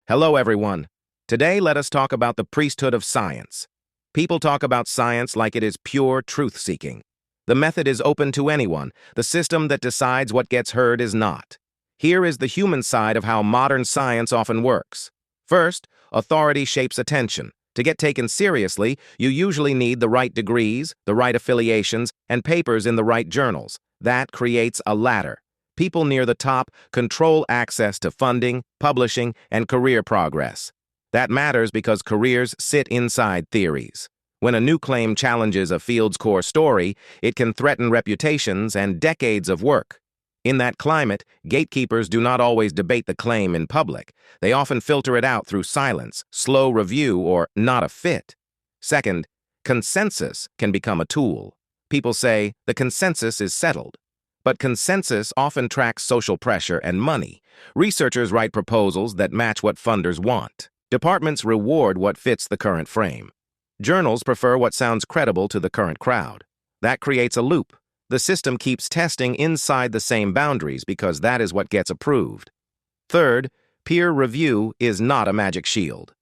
Hello, everyone. Today, let us talk about the priesthood of science. People talk about science like it is pure truth-seeking. The method is open to anyone. The system that decides what gets heard is not. Here is the human side of how modern science often works. First, authority shapes attention. To get taken seriously, you usually need the right degrees, the right affiliations, and papers in the right journals. That creates a ladder. People near the top control access to funding, publishing, and career progress. That matters because careers sit inside theories. When a new claim challenges a field's core story, it can threaten reputations and decades of work. In that climate, gatekeepers do not always debate the claim in public. They often filter it out through silence, slow review, or not a fit. Second, consensus can become a tool. People say the consensus is settled. But consensus often tracks social pressure and money. Researchers write proposals that match what funders want. Departments reward what fits the current frame. Journals prefer what sounds credible to the current crowd. That creates a loop. The system keeps testing inside the same boundaries because that is what gets approved. Third, peer review is not a magic shield.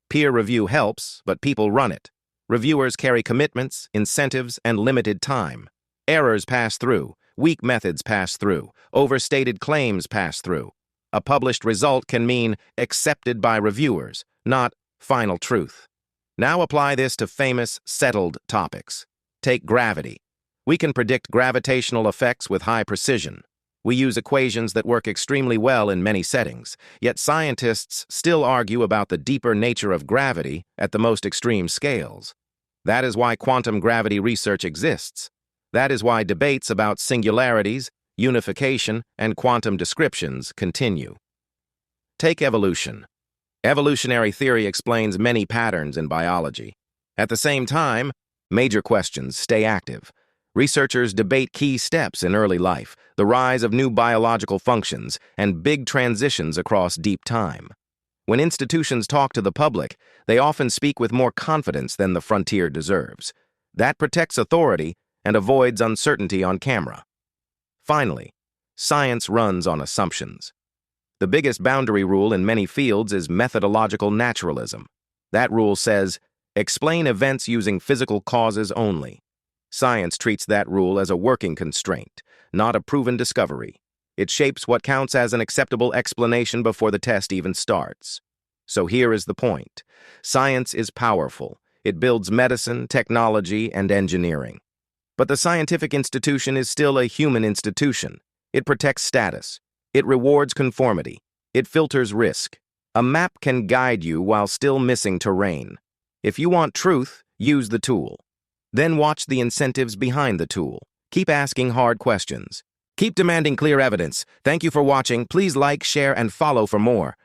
Peer review helps, but people run it. Reviewers carry commitments, incentives, and limited time. Errors pass through. Weak methods pass through. Overstated claims pass through. A published result can mean accepted by reviewers, not final truth. Now apply this to famous, settled topics. Take gravity. We can predict gravitational effects with high precision. We use equations that work extremely well in many settings, yet scientists still argue about the deeper nature of gravity at the most extreme scales. That is why quantum gravity research exists. That is why debates about singularities, unification, and quantum descriptions continue. Take evolution. Evolutionary theory explains many patterns in biology. At the same time, major questions stay active. Researchers debate key steps in early life, the rise of new biological functions, and big transitions across deep time. When institutions talk to the public, they often speak with more confidence than the frontier deserves. That protects authority and avoids uncertainty on camera. Finally, science runs on assumptions. The biggest boundary rule in many fields is methodological naturalism. That rule says, explain events using physical causes only. Science treats that rule as a working constraint, not a proven discovery. It shapes what counts as an acceptable explanation before the test even starts. So here is the point. Science is powerful. It builds medicine, technology, and engineering. But the scientific institution is still a human institution. It protects status. It rewards conformity. It filters risk. A map can guide you while still missing terrain. If you want truth, use the tool. Then watch the incentives behind the tool. Keep asking hard questions. Keep demanding clear evidence. Thank you for watching. Please like, share, and follow for more.